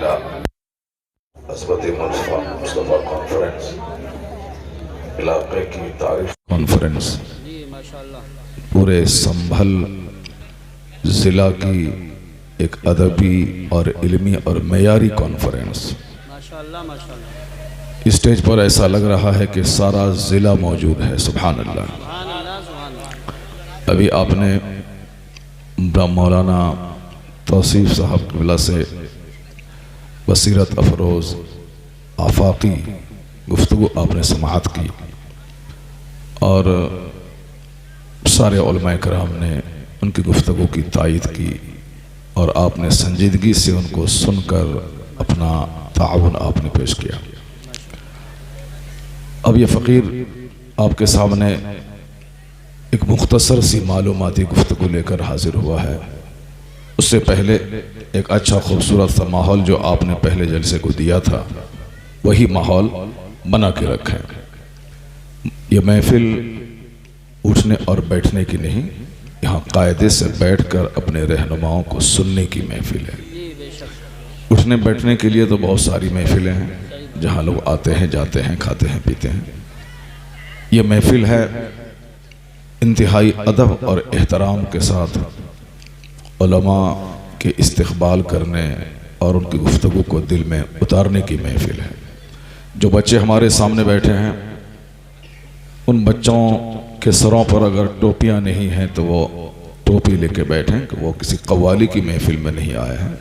हज़रत मुस्तफ़ा कॉन्फ्रेंस इलाके की तारीफ कॉन्फ्रेंस पूरे संभल ज़िला की एक अदबी और इल्मी और मयारी कॉन्फ्रेंस। स्टेज पर ऐसा लग रहा है कि सारा ज़िला मौजूद है। सुभान अल्लाह। अभी आपने मौलाना तौसीफ साहब क़िबला से बसीरत अफरोज़ आफाकी गुफ्तगू आपने समाअत की और सारे उलमाए कराम ने उनकी गुफ्तगू की तायीद की और आपने संजीदगी से उनको सुनकर अपना ताउन आपने पेश किया। अब ये फ़कीर आपके सामने एक मुख्तसर सी मालूमाती गुफ्तगू लेकर हाजिर हुआ है। उससे पहले एक अच्छा खूबसूरत सा माहौल जो आपने पहले जलसे को दिया था वही माहौल बना के रखें। ये महफिल उठने और बैठने की नहीं, यहाँ कायदे से बैठकर अपने रहनुमाओं को सुनने की महफिल है। उठने बैठने के लिए तो बहुत सारी महफिलें हैं जहाँ लोग आते हैं, जाते हैं, खाते हैं, पीते हैं। ये महफिल है इंतहाई अदब और एहतराम के साथ उलमा के इस्तक़बाल करने और उनकी गुफ्तगू को दिल में उतारने की महफिल है। जो बच्चे हमारे सामने बैठे हैं उन बच्चों के सरों पर अगर टोपियां नहीं हैं तो वो टोपी लेके बैठें कि वो किसी कव्वाली की महफिल में नहीं आए हैं,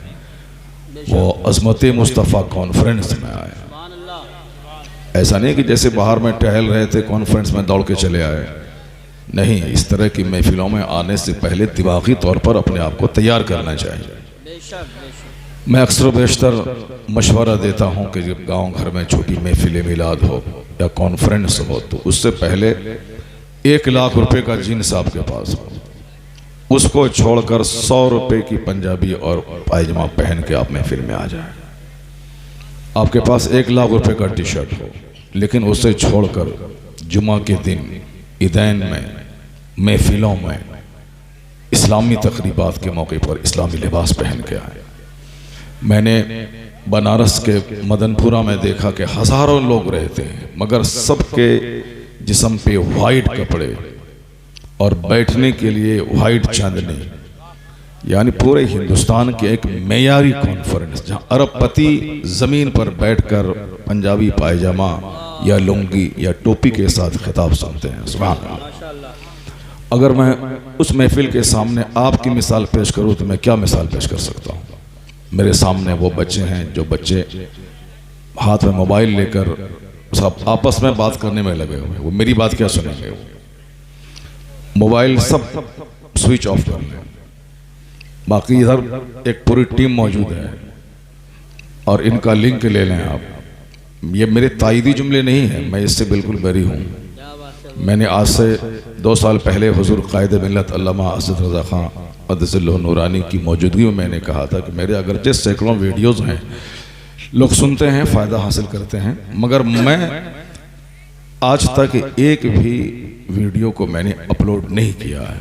वो अज़मत मुस्तफ़ा कॉन्फ्रेंस में आए हैं। ऐसा नहीं कि जैसे बाहर में टहल रहे थे कॉन्फ्रेंस में दौड़ के चले आए। नहीं, इस तरह की महफिलों में आने से पहले दिमागी तौर पर अपने आप को तैयार करना चाहिए। मैं अक्सर बेशतर मशवरा देता हूँ कि जब गांव घर में छोटी महफिल मिलाद हो या कॉन्फ्रेंस हो तो उससे पहले 1 लाख रुपए का जीन्स आपके पास हो, उसको छोड़कर 100 रुपए की पंजाबी और पायजामा पहन के आप महफिल में आ जाए। आपके पास 1 लाख रुपए का टी शर्ट हो, लेकिन उसे छोड़कर जुमा के दिन ईदैन में महफिलों में इस्लामी तकरीबात के मौके पर इस्लामी लिबास पहन के आए। मैंने बनारस के मदनपुरा में देखा कि हज़ारों लोग रहते हैं मगर सबके जिस्म पे वाइट कपड़े और बैठने के लिए वाइट चांदनी, यानी पूरे हिंदुस्तान के एक मेयारी कॉन्फ्रेंस जहाँ अरबपति ज़मीन पर बैठकर पंजाबी पायजामा या लुंगी या टोपी के साथ खिताब सुनते हैं। सुभान अल्लाह। अगर मैं उस महफिल के सामने आपकी मिसाल पेश करूँ तो मैं क्या मिसाल पेश कर सकता हूँ। मेरे सामने वो बच्चे हैं जो बच्चे हाथ में मोबाइल लेकर सब आपस में बात करने में लगे हुए, वो मेरी बात क्या सुनेंगे। वो मोबाइल सब स्विच ऑफ कर लें। बाकी इधर एक पूरी टीम मौजूद है और इनका लिंक ले लें आप। ये मेरे तायीदी जुमले नहीं हैं, मैं इससे बिल्कुल बरी हूँ। मैंने आज से 2 साल पहले हुजूर कायद मिल्लत अल्लामा असद रज़ा खां क़द्दसल्लहु नूरानी की मौजूदगी में मैंने कहा था कि मेरे अगरचे सैकड़ों वीडियोज़ हैं, लोग सुनते हैं, फ़ायदा हासिल करते हैं, मगर मैं आज तक एक भी वीडियो को मैंने अपलोड नहीं किया है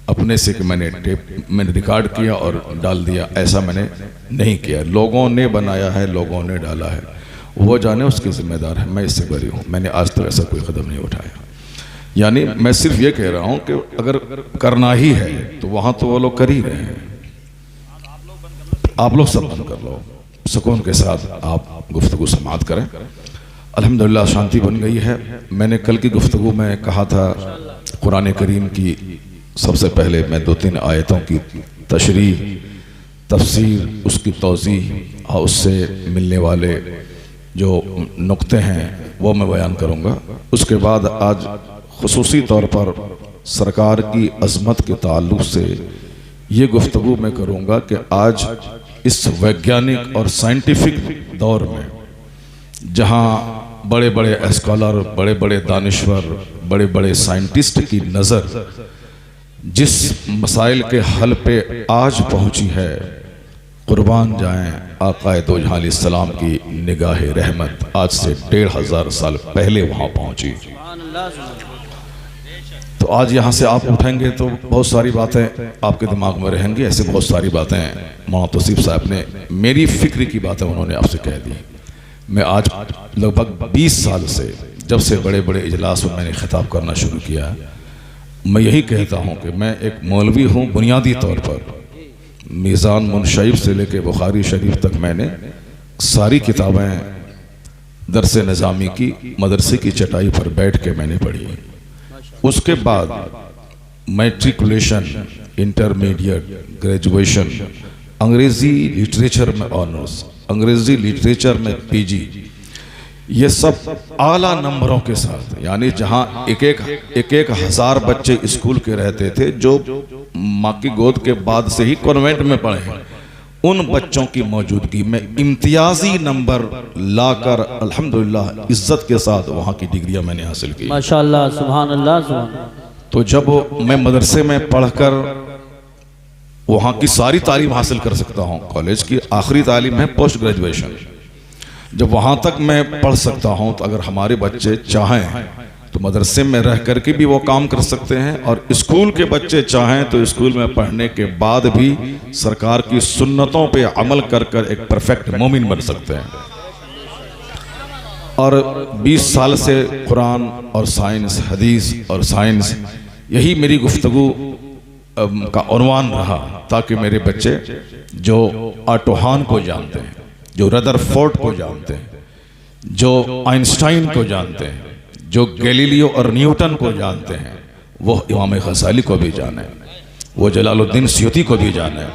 अपने से कि मैंने रिकॉर्ड किया और डाल दिया, ऐसा मैंने नहीं किया। लोगों ने बनाया है, लोगों ने डाला है, वो जाने उसके ज़िम्मेदार है। मैं इससे बरी हूँ, मैंने आज तक ऐसा कोई कदम नहीं उठाया। यानी मैं सिर्फ ये कह रहा हूँ कि अगर करना ही है तो वहाँ तो वो लोग कर ही रहे हैं, आप लोग सब बंद कर लो, सुकून के साथ आप गुफ्तगू समाअत करें। अल्हम्दुलिल्लाह शांति बन गई है। मैंने कल की गुफ्तगू में कहा था कुरान करीम की सबसे पहले मैं 2-3 आयतों की तशरीह, तफसीर, उसकी तौज़ीह और उससे मिलने वाले जो नुक्ते हैं वो मैं बयान करूँगा। उसके बाद आज खुसूसी तौर पर सरकार की अज़मत के ताल्लुक़ से ये गुफ्तगू मैं करूँगा कि आज इस वैज्ञानिक और साइंटिफिक दौर में जहाँ बड़े बड़े स्कॉलर, बड़े बड़े दानिश्वर, बड़े बड़े साइंटिस्ट की नज़र जिस मसाइल के हल पे आज पहुँची है, कुर्बान जाएं आक़ाए दो जहां अलैहिस्सलाम की निगाह रहमत आज से 1500 साल पहले वहाँ पहुँची। तो आज यहाँ से आप उठेंगे तो बहुत सारी बातें आपके दिमाग में रहेंगी। ऐसे बहुत सारी बातें मौलाना तौसीफ साहब ने मेरी फिक्र की बातें उन्होंने आपसे कह दी। मैं आज लगभग 20 साल से जब से बड़े बड़े इजलास में मैंने खिताब करना शुरू किया, मैं यही कहता हूँ कि मैं एक मौलवी हूँ। बुनियादी तौर पर मीज़ान मुनशईब से लेके बुखारी शरीफ तक मैंने सारी किताबें दरस निज़ामी की मदरसे की चटाई पर बैठ के मैंने पढ़ी। उसके बाद मैट्रिकुलेशन, इंटरमीडिएट, ग्रेजुएशन, अंग्रेज़ी लिटरेचर में ऑनर्स, अंग्रेज़ी लिटरेचर में पीजी, ये सब आला नंबरों के साथ, यानी जहाँ एक हज़ार बच्चे स्कूल के रहते थे जो माँ की गोद के बाद से ही कॉन्वेंट में पढ़े हैं, उन बच्चों की मौजूदगी में इम्तियाजी नंबर लाकर अल्हम्दुलिल्लाह इज्जत के साथ वहाँ की डिग्रियाँ मैंने हासिल की। माशाअल्लाह, सुभान अल्लाह, सुभान अल्लाह। तो जब मैं मदरसे में पढ़कर वहाँ की सारी तालीम हासिल कर सकता हूँ, कॉलेज की आखिरी तालीम है पोस्ट ग्रेजुएशन, जब वहाँ तक मैं पढ़ सकता हूँ, तो अगर हमारे बच्चे चाहें तो मदरसे में रह करके भी वो काम कर सकते हैं, और स्कूल के बच्चे चाहें तो स्कूल में पढ़ने के बाद भी सरकार की सुन्नतों पे अमल कर कर एक परफेक्ट मोमिन बन सकते हैं। और 20 साल से कुरान और साइंस, हदीस और साइंस, यही मेरी गुफ्तगू का उन्वान रहा, ताकि मेरे बच्चे जो ऑटोहान को जानते हैं, जो रदरफोर्ड को जानते हैं, जो आइंस्टाइन को जानते हैं, जो गैलीलियो और न्यूटन को जानते हैं, वो इमाम गज़ाली को भी जाने, वो जलालुद्दीन सयूती को भी जाने,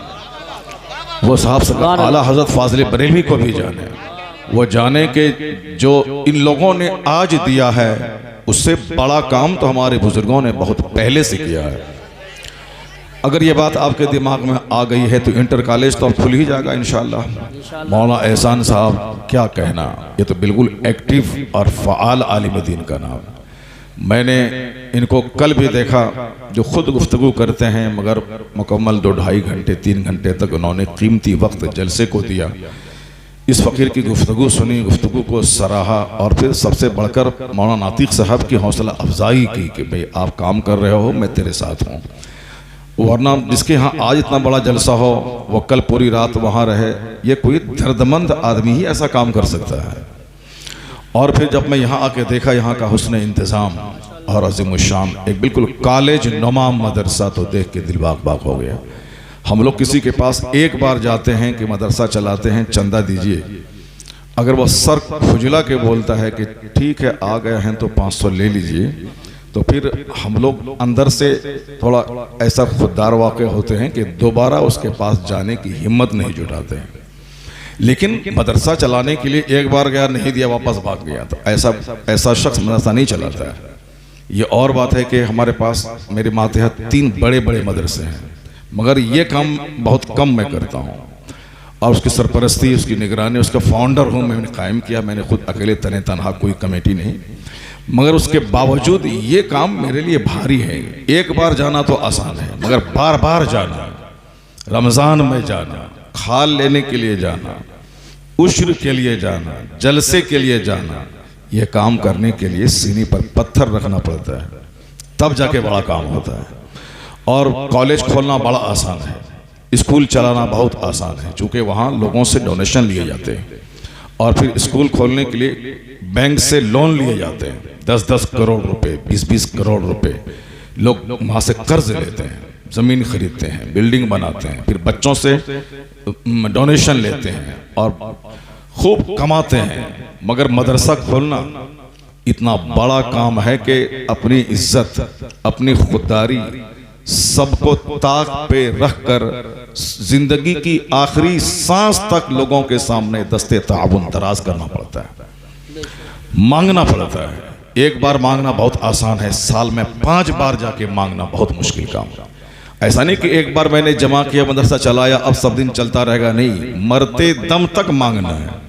वो साहब आला हज़रत फाज़िल बरेलवी को भी जाने। वो जाने कि जो इन लोगों ने आज दिया है उससे बड़ा काम तो हमारे बुजुर्गों ने बहुत पहले से किया है। अगर ये बात आपके दिमाग में आ गई है तो इंटर कॉलेज तो अब खुल ही जाएगा इंशाअल्लाह। मौलाना एहसान साहब क्या कहना, ये तो बिल्कुल एक्टिव और फ़आल आलिम दीन का नाम। मैंने इनको कल भी देखा, जो खुद गुफ्तगू करते हैं मगर मुकम्मल 2-2.5 घंटे 3 घंटे तक उन्होंने कीमती वक्त जलसे को दिया, इस फ़कीर की गुफ्तगू सुनी, गुफ्तगू को सराहा, और फिर सबसे बढ़कर मौलाना नातिक साहब की हौसला अफजाई की कि भाई आप काम कर रहे हो, मैं तेरे साथ हूँ। वरना जिसके यहाँ आज इतना बड़ा जलसा हो वो कल पूरी रात वहाँ रहे, ये कोई दर्दमंद आदमी ही ऐसा काम कर सकता है। और फिर जब मैं यहाँ आके देखा यहाँ का हुस्न इंतज़ाम और अज़ीमुश्शान एक बिल्कुल कॉलेज नुमा मदरसा, तो देख के दिल बाग बाग हो गया। हम लोग किसी के पास एक बार जाते हैं कि मदरसा चलाते हैं, चंदा दीजिए, अगर वो सर खुजला के बोलता है कि ठीक है आ गए हैं तो 500 ले लीजिए, तो फिर हम लोग अंदर से थोड़ा ऐसा खुददार वाक़ होते हैं कि दोबारा उसके पास जाने की हिम्मत नहीं जुटाते हैं। लेकिन मदरसा चलाने के लिए एक बार गया, नहीं दिया, वापस भाग गया, तो ऐसा शख्स मदरसा नहीं चलाता है। ये और बात है कि हमारे पास मेरे मातहत 3 बड़े बड़े मदरसे हैं, मगर ये काम बहुत कम मैं करता हूँ, और उसकी सरपरस्ती, उसकी निगरानी, उसका फाउंडर हूँ, मैंने कायम किया, मैंने खुद अकेले तने तनहा, कोई कमेटी नहीं। मगर उसके बावजूद ये काम मेरे लिए भारी है। एक बार जाना तो आसान है, मगर बार बार जाना, रमज़ान में जाना, खाल लेने के लिए जाना, उश्र के लिए जाना, जलसे के लिए जाना, ये काम करने के लिए सीने पर पत्थर रखना पड़ता है, तब जाके बड़ा काम होता है। और कॉलेज खोलना बड़ा आसान है, स्कूल चलाना बहुत आसान है, चूँकि वहाँ लोगों से डोनेशन लिए जाते हैं, और फिर स्कूल खोलने के लिए बैंक से लोन लिए जाते हैं, 10-10 करोड़ रुपए, 20-20 करोड़ रुपए लोग वहाँ से कर्ज लेते हैं, ज़मीन खरीदते हैं, बिल्डिंग बनाते हैं, फिर बच्चों से डोनेशन लेते हैं और खूब कमाते हैं। मगर मदरसा खोलना इतना बड़ा काम है कि अपनी इज्जत, अपनी खुददारी सबको ताक पे रख कर जिंदगी की आखिरी सांस तक लोगों के सामने दस्ते ताउन दराज करना पड़ता है, मांगना पड़ता है। एक बार मांगना बहुत आसान है, साल में 5 बार जाके मांगना बहुत मुश्किल काम है। ऐसा नहीं कि एक बार मैंने जमा किया, मदरसा चलाया, अब सब दिन चलता रहेगा, नहीं, मरते दम तक मांगना है।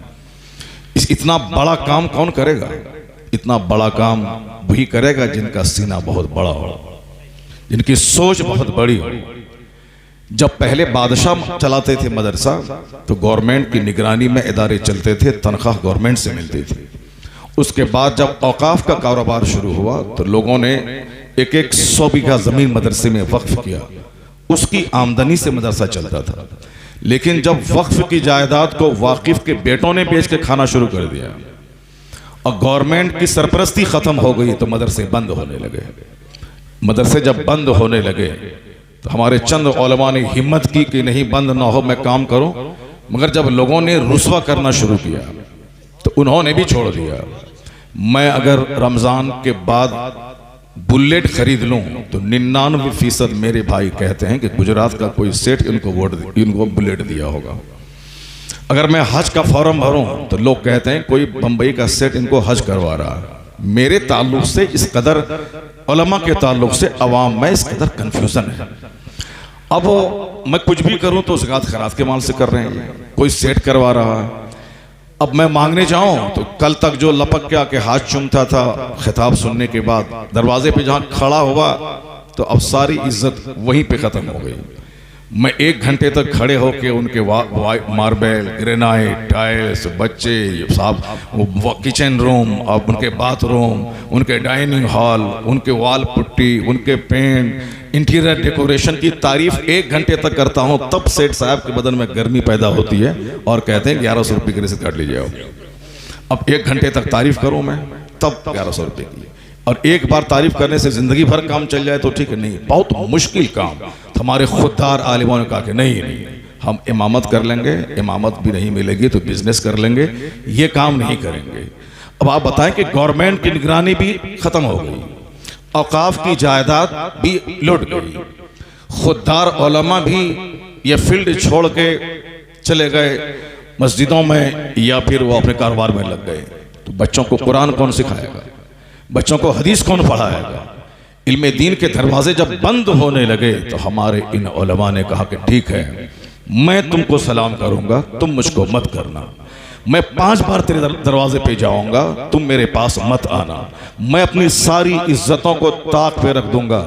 इतना बड़ा काम कौन करेगा? इतना बड़ा काम वही करेगा जिनका सीना बहुत बड़ा हो, जिनकी सोच बहुत बड़ी हो। जब पहले बादशाह चलाते थे मदरसा तो गवर्नमेंट की निगरानी में इदारे चलते थे, तनख्वाह गवर्नमेंट से मिलती थी। उसके बाद जब औकाफ का कारोबार शुरू हुआ तो लोगों ने एक 100 बीघा ज़मीन मदरसे में वक्फ किया, उसकी आमदनी से मदरसा चलता था। लेकिन जब वक्फ की जायदाद को वाकिफ के बेटों ने बेच के खाना शुरू कर दिया और गवर्नमेंट की सरपरस्ती ख़त्म हो गई तो मदरसे बंद होने लगे। मदरसे जब बंद होने लगे तो हमारे चंद उलमा ने हिम्मत की कि नहीं बंद ना हो, मैं काम करूं। मगर जब लोगों ने रुस्वा करना शुरू किया तो उन्होंने भी छोड़ दिया। मैं अगर रमज़ान के बाद बुलेट खरीद लूं तो 99% मेरे भाई कहते हैं कि गुजरात का कोई सेठ इनको बुलेट दिया होगा। अगर मैं हज का फॉर्म भरूं तो लोग कहते हैं कोई बंबई का सेठ इनको हज करवा रहा है। मेरे ताल्लुक से इस कदर उलमा के ताल्लुक से अवाम में इस कदर कन्फ्यूज़न है। अब मैं कुछ भी करूं तो ज़कात खैरात के माल से कर रहे हैं, कोई सेठ करवा रहा है। अब मैं मांगने जाऊं तो कल तक जो लपक के आके हाथ चूमता था खिताब सुनने के बाद, दरवाजे पे जहां खड़ा हुआ तो अब सारी इज्जत वहीं पे ख़त्म हो गई। मैं 1 घंटे तक खड़े होके उनके मार्बल, ग्रेनाइट, टाइल्स, बच्चे साहब, किचन रूम, अब उनके बाथरूम, उनके डाइनिंग हॉल, उनके वाल पुट्टी, उनके पेंट, इंटीरियर डेकोरेशन की तारीफ 1 घंटे तक करता हूँ, तब सेठ साहब के बदन में गर्मी पैदा होती है और कहते हैं 1100 रुपये की रसीद काट लीजिए। अब 1 घंटे तक तारीफ करूँ मैं, तब 1100 रुपये की। और एक बार तारीफ करने से जिंदगी भर काम चल जाए तो ठीक है, नहीं, बहुत मुश्किल काम। तो हमारे खुददार आलिमों ने कहा कि नहीं, हम इमामत कर लेंगे, इमामत भी नहीं मिलेगी तो बिजनेस कर लेंगे, ये काम नहीं करेंगे। अब आप बताएं कि गवर्नमेंट की निगरानी भी खत्म हो गई, औकाफ की जायदाद भी लुट गई, खुददार उलमा भी ये फील्ड छोड़ के चले गए मस्जिदों में या फिर वो अपने कारोबार में लग गए। तो बच्चों को कुरान कौन सिखाएगा, बच्चों को हदीस कौन पढ़ाएगा? इल्मे दीन के दरवाजे जब बंद होने लगे तो हमारे इन उलमा ने कहा कि ठीक है, मैं तुमको सलाम करूंगा, तुम मुझको मत करना। मैं 5 बार तेरे दरवाजे पे जाऊंगा, तुम मेरे पास मत आना। मैं अपनी सारी इज्जतों को ताक पे रख दूंगा,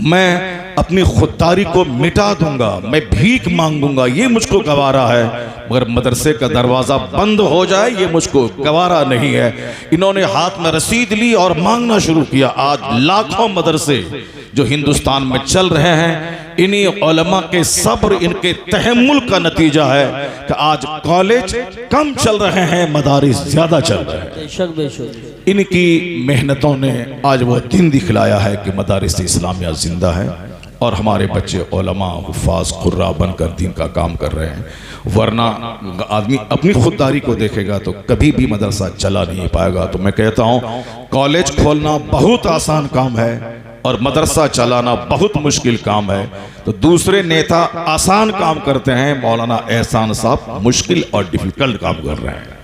मैं अपनी खुददारी को मिटा दूंगा, मैं भीख मांगूंगा, ये मुझको गवारा है। मगर मदरसे का दरवाज़ा बंद हो जाए ये मुझको गवारा नहीं है। इन्होंने हाथ में रसीद ली और मांगना शुरू किया। आज लाखों मदरसे जो हिंदुस्तान में चल रहे हैं, इन्हीं उलमा के सब्र, इनके तहम्मुल का नतीजा है कि आज कॉलेज कम चल रहे हैं, मदारिस ज़्यादा चल रहे हैं। बेशक बेशक इनकी मेहनतों ने आज वो दिन दिखलाया है कि मदारिस इस्लामिया जिंदा है और हमारे बच्चे उलमा, हुफ़ाज़, कुर्रा बनकर दीन का काम कर रहे हैं। वरना आदमी अपनी खुददारी को देखेगा तो कभी भी मदरसा चला नहीं पाएगा। तो मैं कहता हूँ कॉलेज खोलना बहुत आसान काम है और मदरसा चलाना बहुत मुश्किल काम है। तो दूसरे नेता आसान काम करते हैं, मौलाना एहसान साहब मुश्किल और डिफिकल्ट काम कर रहे हैं।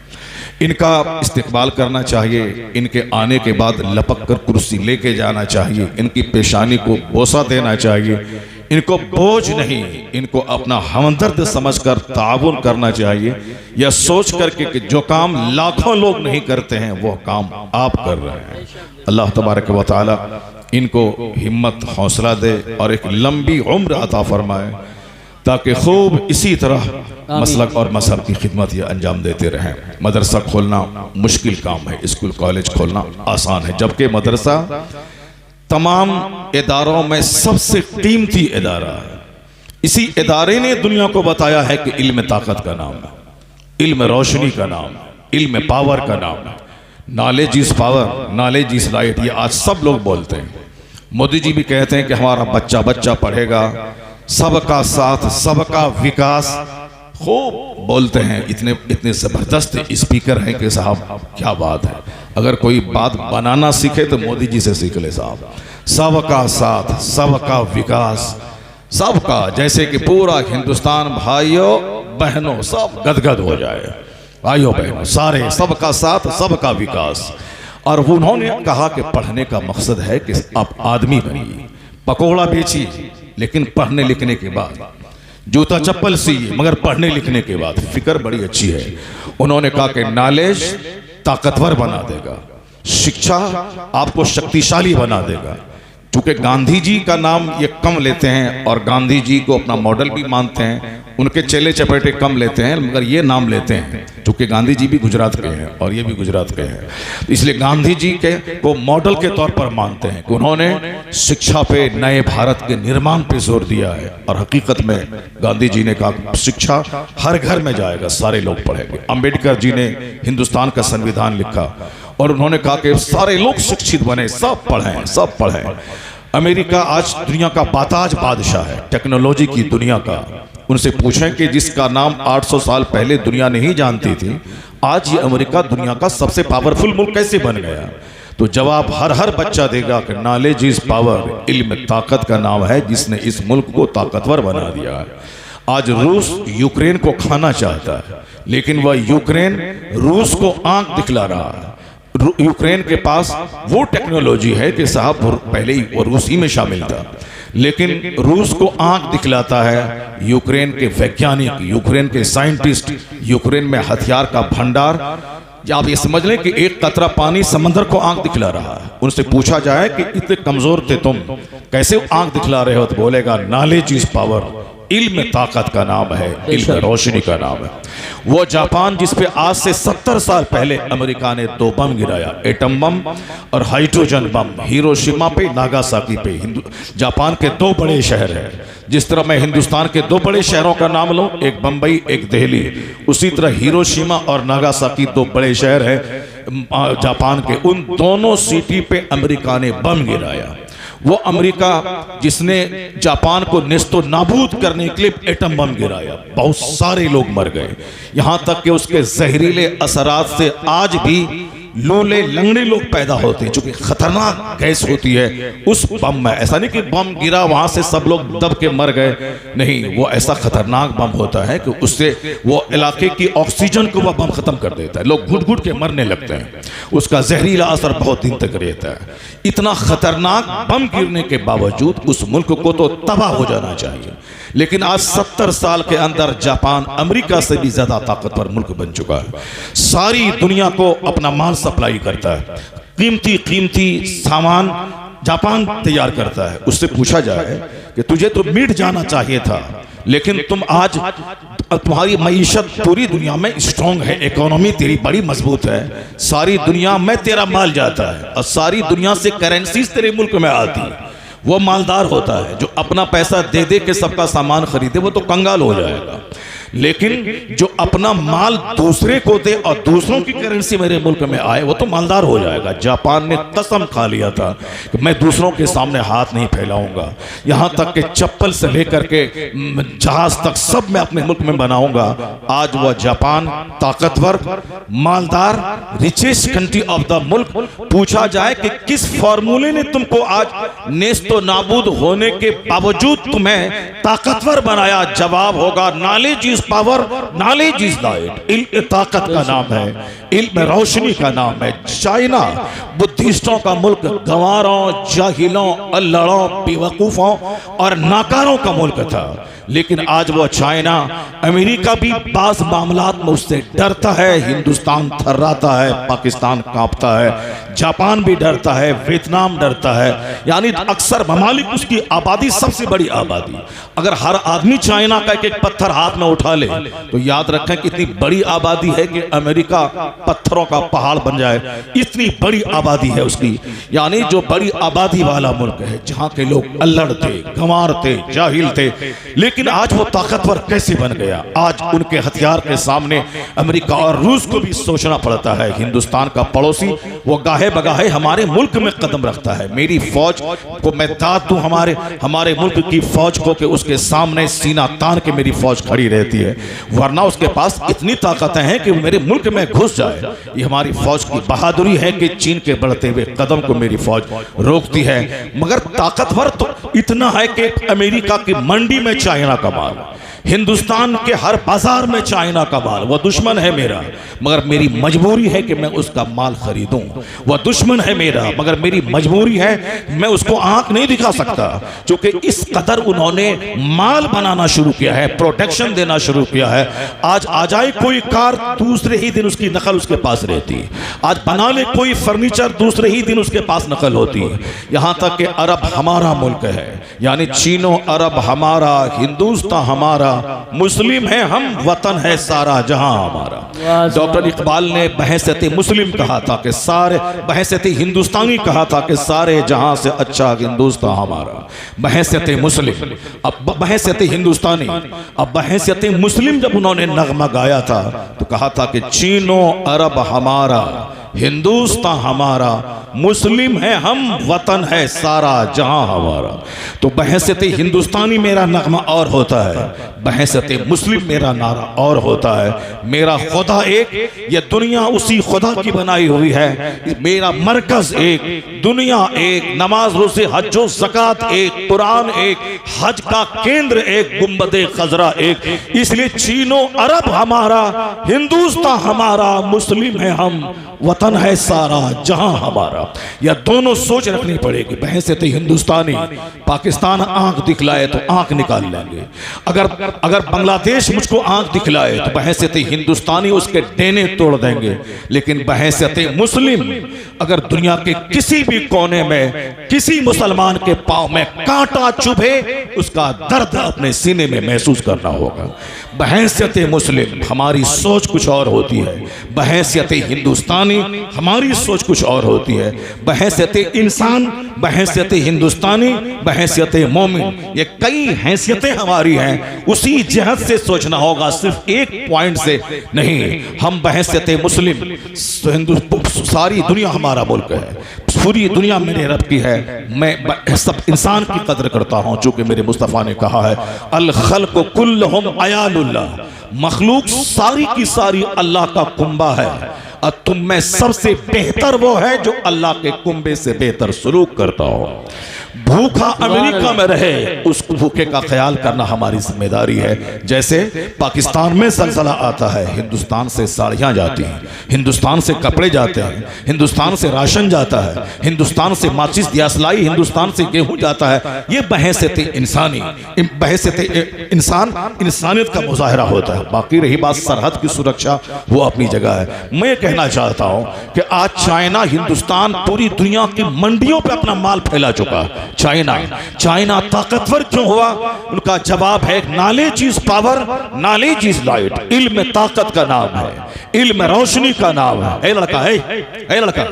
इनका इस्तेकबाल करना चाहिए, इनके आने के बाद लपक कर कुर्सी लेके जाना चाहिए, इनकी पेशानी को बोसा देना चाहिए, इनको बोझ नहीं, इनको अपना हमदर्द समझकर ताउन करना चाहिए। यह सोच करके कि जो काम लाखों लोग नहीं करते हैं वो काम आप कर रहे हैं। अल्लाह तबारक व तआला इनको हिम्मत, हौसला दे और एक लंबी उम्र अता फरमाए ताकि खूब इसी तरह मसलक और मजहब की खिदमत ये अंजाम देते रहें। मदरसा खोलना मुश्किल काम है, स्कूल कॉलेज खोलना आसान है, जबकि मदरसा तमाम इदारों में सबसे कीमती इदारा है। इसी इदारे ने दुनिया को बताया है कि इल्म ताकत का नाम है, इल्म रोशनी का नाम है, इल्म पावर का नाम है। Knowledge is power, knowledge is light, ये आज सब लोग बोलते हैं। मोदी जी भी कहते हैं कि हमारा बच्चा बच्चा पढ़ेगा, सबका साथ सबका विकास, खूब बोलते हैं। इतने इतने ज़बरदस्त स्पीकर हैं कि साहब क्या बात है। अगर कोई बात बनाना सीखे तो मोदी जी से सीख ले साहब। सबका साथ सबका विकास, सबका, जैसे कि पूरा हिंदुस्तान भाइयों बहनों सब गदगद हो जाए, भाइयों बहनों सारे, सबका साथ सबका विकास। और उन्होंने कहा कि पढ़ने का मकसद है कि आप आदमी बनिए, पकोड़ा बेचिए लेकिन पढ़ने लिखने के बाद, जूता चप्पल सीइए मगर पढ़ने लिखने के बाद। फिक्र बड़ी अच्छी है। उन्होंने कहा कि नॉलेज ताकतवर बना देगा, शिक्षा आपको शक्तिशाली बना देगा। चूँकि गांधी जी का नाम ये कम लेते हैं और गांधी जी को अपना मॉडल भी मानते हैं, उनके चेले चपेटे कम लेते हैं, मगर ये नाम लेते हैं चूँकि गांधी जी भी गुजरात के हैं और ये भी गुजरात के हैं, इसलिए गांधी जी के को मॉडल के तौर पर मानते हैं कि उन्होंने शिक्षा पे, नए भारत के निर्माण पे जोर दिया है। और हकीकत में गांधी जी ने कहा शिक्षा हर घर में जाएगा, सारे लोग पढ़ेंगे। अंबेडकर जी ने हिंदुस्तान का संविधान लिखा और उन्होंने कहा कि सारे लोग शिक्षित बने, सब पढ़ें, सब पढ़ें। अमेरिका आज दुनिया का बाताज बादशाह है, टेक्नोलॉजी की दुनिया का। उनसे पूछें कि जिसका नाम 800 साल पहले दुनिया नहीं जानती थी, आज ये अमेरिका दुनिया का सबसे पावरफुल मुल्क कैसे बन गया? तो जवाब हर बच्चा देगा कि नॉलेज इज पावर, इल्म ताकत का नाम है जिसने इस मुल्क को ताकतवर बना दिया है। आज रूस यूक्रेन को खाना चाहता है, लेकिन वह यूक्रेन रूस को आंख दिखला रहा है। यूक्रेन के पास वो टेक्नोलॉजी है कि साहब पहले ही वो रूस ही में शामिल था, लेकिन रूस को आंख दिखलाता है यूक्रेन के वैज्ञानिक, यूक्रेन के साइंटिस्ट, यूक्रेन में हथियार का भंडार। आप ये समझ लें कि एक कतरा पानी समंदर को आंख दिखला रहा है। उनसे पूछा जाए कि इतने कमजोर थे तुम, कैसे आंख दिखला रहे हो? तो बोलेगा नॉलेज इज पावर, इल्म ताकत का नाम है, इल्म रोशनी का नाम है। वो जापान जिस पे आज से 70 साल पहले अमेरिका ने 2 बम गिराया, एटम बम और हाइड्रोजन बम, हिरोशिमा पे, नागासाकी पे। जापान के 2 बड़े शहर हैं। जिस तरह मैं हिंदुस्तान के 2 बड़े शहरों का नाम लूं, एक बंबई, एक दिल्ली, उसी तरह हिरोशिमा और नागासाकी 2 बड़े शहर हैं जापान के। उन दोनों सिटी पे अमेरिका ने बम गिराया। वो अमेरिका जिसने जापान को नेस्तो नाबूद करने के लिए एटम बम गिराया, बहुत सारे लोग मर गए। यहां तक कि उसके जहरीले असरात से आज भी लोले लंगड़े लोग पैदा होते हैं, जो कि खतरनाक गैस होती है उस बम में। ऐसा नहीं कि बम गिरा वहां से सब लोग दब के मर गए, नहीं, वो ऐसा खतरनाक बम होता है कि उससे वो इलाके की ऑक्सीजन को वह बम खत्म कर देता है, लोग घुट घुट के मरने लगते हैं। उसका जहरीला असर बहुत दिन तक रहता है। इतना खतरनाक बम गिरने के बावजूद उस मुल्क को तो तबाह हो जाना चाहिए, लेकिन आज 70 साल के अंदर जापान अमेरिका से भी ज्यादा ताकतवर मुल्क बन चुका है। सारी दुनिया को अपना माल सप्लाई करता है, कीमती सामान जापान तैयार करता है। उससे पूछा जाए कि तुझे तो मिट जाना चाहिए था, लेकिन तुम आज, तुम्हारी मईशत पूरी दुनिया में स्ट्रांग है, इकोनॉमी तेरी बड़ी मजबूत है, सारी दुनिया में तेरा माल जाता है और सारी दुनिया से करेंसीज तेरे मुल्क में आती है। वो मालदार होता है जो अपना पैसा दे दे के सबका सामान खरीदे, वो तो कंगाल हो जाएगा। लेकिन जो अपना माल दूसरे को दे और दूसरों की करेंसी मेरे मुल्क में आए, वो तो मालदार हो जाएगा। जापान ने कसम खा लिया था कि मैं दूसरों के सामने हाथ नहीं फैलाऊंगा, यहां तक कि चप्पल से लेकर के जहाज तक सब मैं अपने मुल्क में बनाऊंगा। आज वह जापान ताकतवर, मालदार, रिचेस्ट कंट्री ऑफ द मुल्क। पूछा जाए कि किस फॉर्मूले ने तुमको आज नेस्तो नाबूद होने के बावजूद तुम्हें ताकतवर बनाया? जवाब होगा knowledge is power, knowledge is light. इल्म ताकत का नाम है, इल्म रोशनी का नाम है। चाइना बुद्धिस्टों का मुल्क, गंवारों, जाहिलों, अल्लड़ों, बेवकूफों और नाकारों का मुल्क था, लेकिन आज वो चाइना, अमेरिका भी बाज मामलात में उससे डरता है। हिंदुस्तान थर्राता है, पाकिस्तान कांपता है, जापान भी डरता है, वियतनाम डरता है। यानी अक्सर ममालिक, उसकी आबादी सबसे बड़ी आबादी। अगर हर आदमी चाइना का एक पत्थर हाथ में उठा ले तो याद रखें कि इतनी बड़ी आबादी है कि अमेरिका पत्थरों का पहाड़ बन जाए, इतनी बड़ी आबादी है उसकी। यानी जो बड़ी आबादी वाला मुल्क है, जहां के लोग अल्लड़ थे, गंवार थे, जाहिल थे, लेकिन आज वो ताकतवर कैसे बन गया? आज उनके हथियार के सामने अमेरिका और रूस को भी सोचना पड़ता है। हिंदुस्तान का पड़ोसी वो गाहे बगाहे हमारे मुल्क में कदम रखता है। मेरी फौज को मैं दाद दूं हमारे मुल्क की फौज को कि उसके सामने सीना तान के मेरी फौज खड़ी रहती है, वरना उसके पास इतनी ताकतें हैं कि मेरे मुल्क में घुस जाए। ये हमारी फौज की बहादुरी है कि चीन के बढ़ते हुए कदम को मेरी फौज रोकती है। मगर ताकतवर तो इतना है कि अमेरिका की मंडी में चाइना का माल, हिंदुस्तान के हर बाजार में चाइना का माल। वह दुश्मन है मेरा, मगर मेरी मजबूरी है कि मैं उसका माल खरीदूं। वह दुश्मन है मेरा, मगर मेरी मजबूरी है, मैं उसको आंख नहीं दिखा सकता, क्योंकि इस कदर उन्होंने माल बनाना शुरू किया है, प्रोटेक्शन देना शुरू किया है। आज आ जाए कोई कार, दूसरे ही दिन उसकी नकल उसके पास रहती है। आज बना ले कोई फर्नीचर, दूसरे ही दिन उसके पास नकल होती है। यहां तक कि अरब हमारा मुल्क है, यानी चीनो अरब हमारा, हिंदुस्तान हमारा, मुस्लिम है हम, वतन है सारा जहां हमारा। डॉक्टर इकबाल ने बहैसियत मुस्लिम कहा था कि सारे, बहैसियत हिंदुस्तानी कहा था कि सारे जहां से अच्छा हिंदुस्तान हमारा। बहैसियत मुस्लिम, अब बहैसियत हिंदुस्तानी, अब बहैसियत मुस्लिम जब उन्होंने नगमा गाया था तो कहा था कि चीनो अरब हमारा, हिंदुस्तान हमारा, मुस्लिम है हम, वतन है सारा जहां हमारा। तो बहैसियत हिंदुस्तानी मेरा नगमा और होता है, बहैसियत मुस्लिम मेरा नारा और होता है। मेरा खुदा एक, ये दुनिया उसी खुदा की बनाई हुई है। मेरा मरकज एक, दुनिया एक, नमाज रोज़े हज ज़कात एक, कुरान एक, हज का केंद्र एक, गुंबदे खजरा एक। इसलिए चीनो अरब हमारा, हिंदुस्तान हमारा, मुस्लिम है हम, वतन है सारा जहां हमारा। यह दोनों सोच रखनी पड़ेगी। बहैसियत हिंदुस्तानी पाकिस्तान आंख दिखलाए तो आंख निकाल लेंगे, अगर बांग्लादेश मुझको आंख दिखलाए तो बहैसियत हिंदुस्तानी उसके डेने तोड़ देंगे। लेकिन बहैसियत मुस्लिम अगर दुनिया के किसी भी कोने में किसी मुसलमान के पांव में कांटा चुभे, उसका दर्द अपने सीने में महसूस करना होगा। बहैसियत मुस्लिम हमारी सोच कुछ और होती है, बहैसियत हिंदुस्तानी हमारी सोच कुछ और होती है। बहैसियत इंसान, बहैसियत हिंदुस्तानी, बहैसियत मोमिन, ये कई हैसियतें हमारी हैं। उसी जहत से सोचना होगा, सिर्फ एक पॉइंट से नहीं। हम बहैसियत मुस्लिम, सारी दुनिया हमारा मुल्क है, पूरी दुनिया मेरे रब की है। मैं सब इंसान की कदर करता हूँ, चूंकि मेरे मुस्तफ़ा ने कहा है अल खल्क़ कुल्लुहुम अयालुल्लाह, मखलूक सारी की सारी अल्लाह का कुंबा है, और तुम में सबसे बेहतर वो है जो अल्लाह के कुंबे से बेहतर सलूक करता हो। भूखा अमेरिका में रहे, उस भूखे का ख्याल करना हमारी जिम्मेदारी है। जैसे पाकिस्तान में ज़लज़ला आता है, हिंदुस्तान से साड़ियाँ जाती हैं, हिंदुस्तान से कपड़े जाते हैं, हिंदुस्तान से राशन जाता है, हिंदुस्तान से माचिस दियासलाई, हिंदुस्तान से गेहूँ जाता है। ये बहैसियत इंसानी, बहैसियत इंसान, इंसानियत का मुजाहरा होता है। बाकी रही बात सरहद की सुरक्षा, वो अपनी जगह है। मैं कहना चाहता हूँ कि आज चाइना, हिंदुस्तान पूरी दुनिया की मंडियों पर अपना माल फैला चुका है। चाइना ताकतवर क्यों हुआ? उनका जवाब है knowledge is power, knowledge is light. इल्म ताकत का नाम है, इल्म रोशनी का नाम है। ए लड़का, ए लड़का,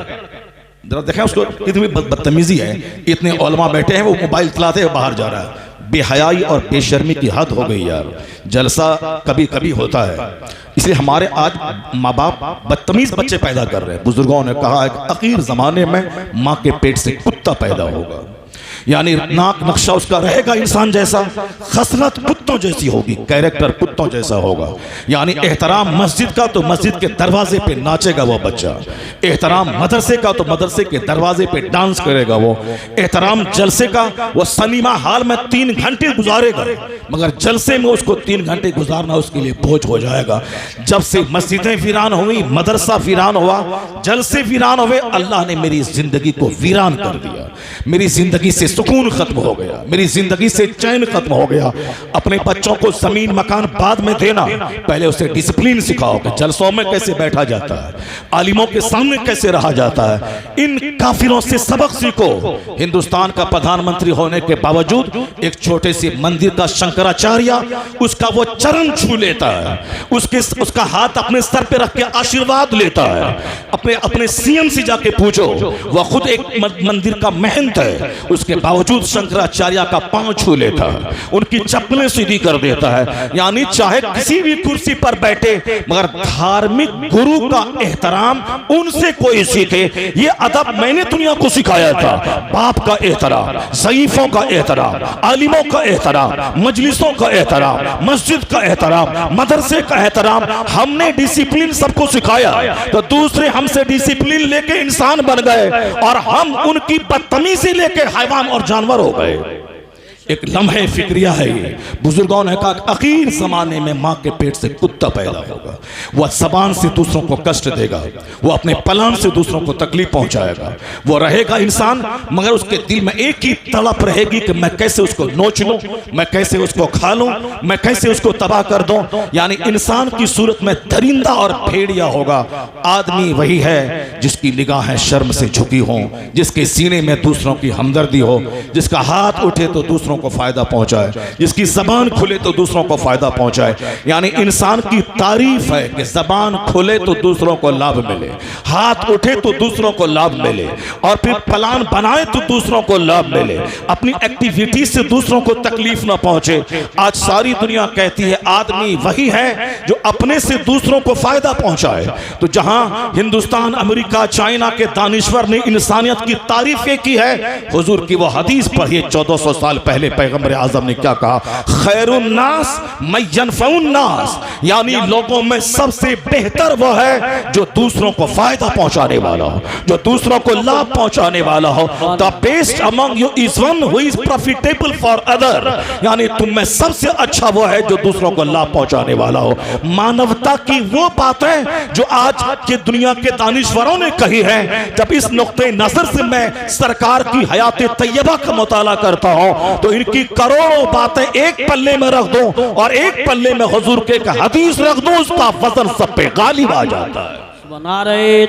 जरा देखें उसको, कितनी बदतमीजी है। इतने उलमा बैठे हैं, वो मोबाइल चलाते हुए बाहर जा रहा है। बेहयाई और बेशर्मी की हद हो गई यार। जलसा कभी कभी होता है, इसलिए हमारे आज माँ बाप बदतमीज बच्चे पैदा कर रहे हैं। बुजुर्गों ने कहा है कि अखीर जमाने में माँ के पेट से कुत्ता पैदा होगा, यानी नाक नक्शा उसका रहेगा इंसान जैसा, खसलत कुत्तों जैसी होगी, कैरेक्टर कुत्तों जैसा होगा। यानी एहतराम मस्जिद का तो मस्जिद के दरवाजे पे नाचेगा वो बच्चा, एहतराम मदरसे का तो मदरसे के दरवाजे पे डांस करेगा वो, एहतराम जलसे का वो सिनेमा हॉल में 3 घंटे गुजारेगा, मगर जलसे में उसको 3 घंटे गुजारना उसके लिए बोझ हो जाएगा। जब से मस्जिदें वीरान हुई, मदरसा वीरान हुआ, जलसे वीरान हुए, अल्लाह ने मेरी जिंदगी को वीरान कर दिया। मेरी जिंदगी से सुकून खत्म हो गया, मेरी जिंदगी से चैन खत्म हो गया। अपने बच्चों को जमीन मकान बाद में देना, पहले उसे डिसिप्लिन सिखाओ कि जलसों में कैसे बैठा जाता है, आलिमों के सामने कैसे रहा जाता है। इन काफिरों से सबक सीखो। हिंदुस्तान का प्रधानमंत्री होने के बावजूद एक छोटे से मंदिर का शंकराचार्य उसका वो चरण छू लेता है, उसका हाथ अपने सर पे रख के आशीर्वाद लेता है। अपने सीएम से जाके पूछो, वह खुद एक मंदिर का महंत है, उसके बावजूद शंकराचार्य का पांव छू लेता है, उनकी चप्पलें सीधी कर देता है। यानी चाहे किसी भी कुर्सी पर बैठे, मगर धार्मिक गुरु का एहतराम उनसे कोई सीखे। ये अदब मैंने दुनिया को सिखाया था। बाप का एहतराम, ज़ईफों का एहतराम, आलिमों का एहतराम, मजलिसों का एहतराम, मस्जिद का एहतराम, मदरसे का एहतराम, हमने डिसिप्लिन सबको सिखाया। तो दूसरे हमसे डिसिप्लिन लेके इंसान बन गए और हम उनकी बदतमीजी लेके हैवान और जानवर हो गए। एक लम्हे फिक्रिया है ये। बुजुर्गों ने कहा आखिर जमाने में माँ के पेट से कुत्ता पैदा होगा, वह जबान से दूसरों को कष्ट देगा, वो अपने पलान से दूसरों को तकलीफ पहुंचाएगा। वो रहेगा इंसान, मगर उसके दिल में एक ही तड़प रहेगी कि मैं कैसे उसको नोच लूं, मैं कैसे उसको खा लूं, मैं कैसे उसको तबाह कर दूं। यानी इंसान की सूरत में दरिंदा और भेड़िया होगा। आदमी वही है जिसकी निगाहें शर्म से झुकी हों, जिसके सीने में दूसरों की हमदर्दी हो, जिसका हाथ उठे तो दूसरों को फायदा पहुंचाए, जिसकी जबान खुले तो दूसरों को फायदा पहुंचाए। यानी इंसान की तारीफ है कि जबान खुले तो दूसरों को लाभ मिले, हाथ उठे तो दूसरों को लाभ मिले, और फिर प्लान बनाए तो दूसरों को लाभ मिले, अपनी एक्टिविटी से दूसरों को तकलीफ ना पहुंचे। आज सारी दुनिया कहती है आदमी वही है जो अपने से दूसरों को फायदा पहुंचाए। तो जहां हिंदुस्तान, अमेरिका, चाइना के दानिश्वर ने इंसानियत की तारीफें की है, हुजूर की वो हदीस पढ़िए 1400 साल पहले पैगंबर आजम ने क्या कहा, खैरुन नास मैं यनफउन नास, यानी लोगों में सबसे बेहतर वो है जो दूसरों को फायदा पहुंचाने वाला हो, जो दूसरों को लाभ पहुंचाने वाला हो। The best among you is one who is profitable for other, यानी तुम में सबसे अच्छा वो है जो दूसरों को लाभ पहुंचाने वाला हो। मानवता की वो बातें जो आज के दुनिया के दानिश्वरों ने कही है, जब इस नुक्ते नजर से मैं सरकार की हयात तैयबा का मुताला करता हूं तो इनकी करोड़ों बातें एक पल्ले में रख दूं और एक पल्ले में हुजूर के एक हदीस रख दूं, उसका वजन सब पे गालिब आ जाता है। बना रहे